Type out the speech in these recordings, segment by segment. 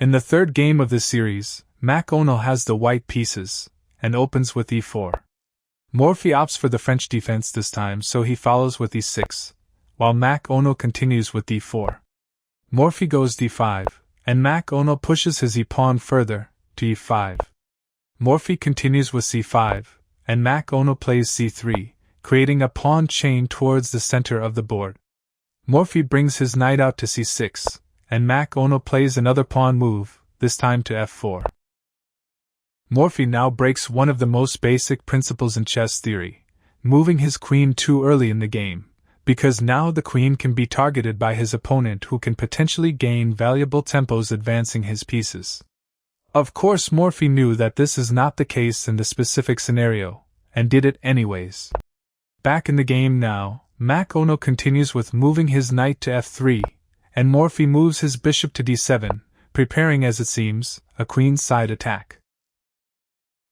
In the third game of this series, McConnell has the white pieces, and opens with e4. Morphy opts for the French defense this time, so he follows with e6, while McConnell continues with d4. Morphy goes d5, and McConnell pushes his e-pawn further, to e5. Morphy continues with c5, and McConnell plays c3, creating a pawn chain towards the center of the board. Morphy brings his knight out to c6, and McConnell plays another pawn move, this time to f4. Morphy now breaks one of the most basic principles in chess theory, moving his queen too early in the game, because now the queen can be targeted by his opponent, who can potentially gain valuable tempos advancing his pieces. Of course, Morphy knew that this is not the case in the specific scenario, and did it anyways. Back in the game now, McConnell continues with moving his knight to f3, and Morphy moves his bishop to d7, preparing, as it seems, a queenside attack.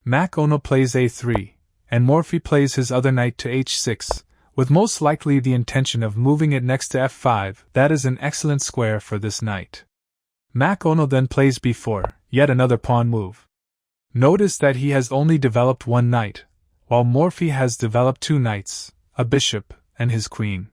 McConnell plays a3, and Morphy plays his other knight to h6, with most likely the intention of moving it next to f5. That is an excellent square for this knight. McConnell then plays b4, yet another pawn move. Notice that he has only developed one knight, while Morphy has developed two knights, a bishop, and his queen.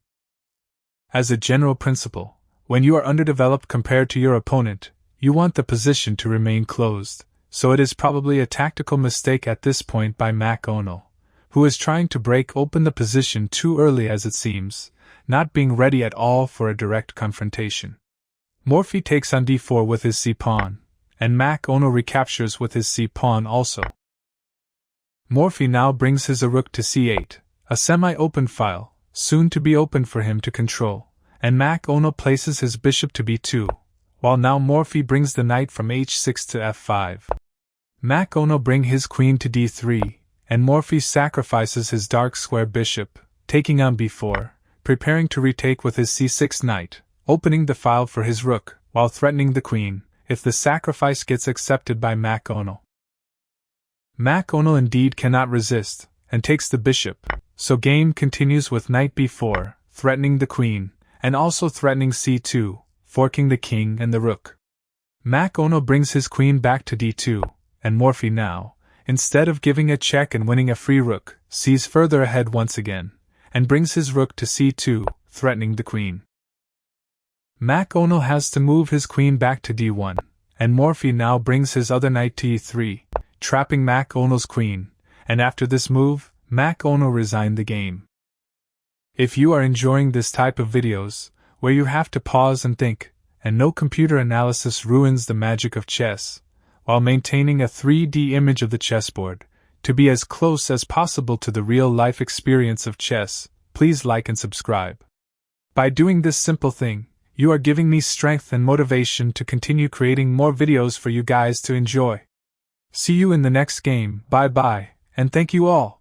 As a general principle, when you are underdeveloped compared to your opponent, you want the position to remain closed, so it is probably a tactical mistake at this point by McConnell, who is trying to break open the position too early, as it seems, not being ready at all for a direct confrontation. Morphy takes on d4 with his c-pawn, and McConnell recaptures with his c-pawn also. Morphy now brings his rook to c8, a semi-open file, soon to be open for him to control, and McConnell places his bishop to b2, while now Morphy brings the knight from h6 to f5. McConnell brings his queen to d3, and Morphy sacrifices his dark square bishop, taking on b4, preparing to retake with his c6 knight, opening the file for his rook, while threatening the queen, if the sacrifice gets accepted by McConnell. McConnell indeed cannot resist, and takes the bishop, so game continues with knight b4, threatening the queen, and also threatening c2, forking the king and the rook. McConnell brings his queen back to d2, and Morphy now, instead of giving a check and winning a free rook, sees further ahead once again, and brings his rook to c2, threatening the queen. McConnell has to move his queen back to d1, and Morphy now brings his other knight to e3, trapping McConnell's queen, and after this move, McConnell resigned the game. If you are enjoying this type of videos, where you have to pause and think, and no computer analysis ruins the magic of chess, while maintaining a 3D image of the chessboard, to be as close as possible to the real-life experience of chess, please like and subscribe. By doing this simple thing, you are giving me strength and motivation to continue creating more videos for you guys to enjoy. See you in the next game, bye bye, and thank you all.